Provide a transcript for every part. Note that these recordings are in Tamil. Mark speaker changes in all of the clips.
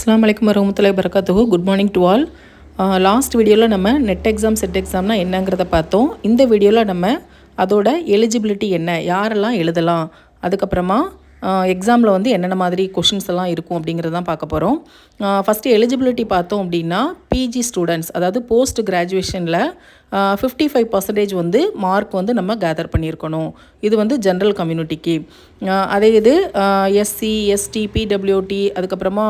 Speaker 1: அஸ்ஸலாமு அலைக்கும் வரஹ்மத்துல்லாஹி வபரகாத்துஹு. Good morning to all. Last வீடியோவில் நம்ம நெட் எக்ஸாம் செட் எக்ஸாம்னா என்னங்கிறத பார்த்தோம். இந்த வீடியோவில் நம்ம அதோட எலிஜிபிலிட்டி என்ன, யாரெல்லாம் எழுதலாம், அதுக்கப்புறமா எக்ஸாமில் வந்து என்னென்ன மாதிரி கொஷின்ஸ் எல்லாம் இருக்கும் அப்படிங்கிறது தான் பார்க்க போகிறோம். ஃபஸ்ட்டு எலிஜிபிலிட்டி பார்த்தோம் அப்படின்னா பிஜி ஸ்டூடெண்ட்ஸ், அதாவது போஸ்ட் கிராஜுவேஷனில் 55% வந்து மார்க் வந்து நம்ம கேதர் பண்ணியிருக்கணும். இது வந்து ஜென்ரல் கம்யூனிட்டிக்கு. அதே இது எஸ்சி, எஸ்டி, பிடபிள்யூடி, அதுக்கப்புறமா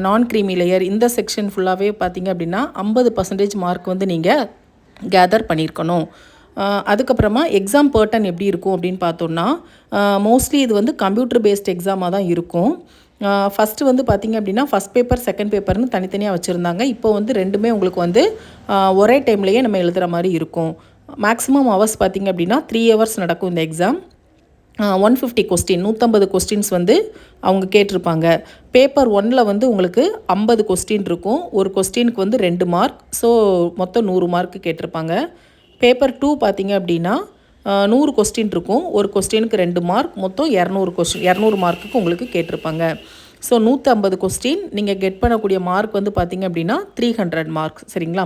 Speaker 1: நான் க்ரீமி லேயர், இந்த செக்ஷன் ஃபுல்லாகவே பார்த்திங்க அப்படின்னா 50% மார்க் வந்து நீங்கள் கேதர் பண்ணியிருக்கணும். அதுக்கப்புறமா எக்ஸாம் பேட்டர்ன் எப்படி இருக்கும் அப்படின்னு பார்த்தோன்னா, மோஸ்ட்லி இது வந்து கம்ப்யூட்டர் பேஸ்ட் எக்ஸாமாக தான் இருக்கும். ஃபஸ்ட்டு வந்து பார்த்திங்க அப்படின்னா ஃபஸ்ட் பேப்பர் செகண்ட் பேப்பர்னு தனித்தனியாக வச்சுருந்தாங்க. இப்போ வந்து ரெண்டுமே உங்களுக்கு வந்து ஒரே டைம்லேயே நம்ம எழுதுகிற மாதிரி இருக்கும். மேக்ஸிமம் ஹவர்ஸ் பார்த்திங்க அப்படின்னா 3 ஹவர்ஸ் நடக்கும் இந்த எக்ஸாம். 150 கொஸ்டின், 150 கொஸ்டின்ஸ் வந்து அவங்க கேட்டிருப்பாங்க. பேப்பர் 1ல் வந்து உங்களுக்கு 50 கொஸ்டின் இருக்கும். ஒரு கொஸ்டினுக்கு வந்து 2 மார்க், ஸோ மொத்தம் 100 மார்க்கு கேட்டிருப்பாங்க. பேப்பர் 2 பார்த்திங்க அப்படின்னா 100 கொஸ்டின் இருக்கும். ஒரு கொஸ்டினுக்கு 2 மார்க், மொத்தம் 200 மார்க்குக்கு உங்களுக்கு கேட்டிருப்பாங்க. ஸோ 150 கொஸ்டின் நீங்கள் கெட் பண்ணக்கூடிய மார்க் வந்து பார்த்திங்க அப்படின்னா 300 மார்க்ஸ். சரிங்களா?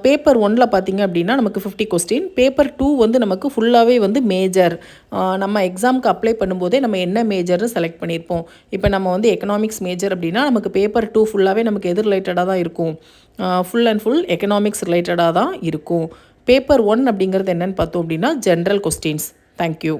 Speaker 1: பேப்பர் 1ல் பார்த்திங்க அப்படின்னா நமக்கு 50 கொஸ்டின். பேப்பர் 2 வந்து நமக்கு ஃபுல்லாகவே வந்து மேஜர். நம்ம எக்ஸாமுக்கு அப்ளை பண்ணும்போதே நம்ம என்ன மேஜர்னு செலக்ட் பண்ணியிருப்போம். இப்போ நம்ம வந்து எக்கனாமிக்ஸ் மேஜர் அப்படின்னா நமக்கு பேப்பர் 2 ஃபுல்லாகவே நமக்கு எது ரிலேட்டடாக தான் இருக்கும்? ஃபுல் அண்ட் ஃபுல் எக்கனாமிக்ஸ் ரிலேட்டடாக தான் இருக்கும். பேப்பர் 1 அப்படிங்கிறது என்னென்னு பார்த்தோம் அப்படின்னா ஜென்ரல் கொஸ்டின்ஸ். தேங்க்யூ.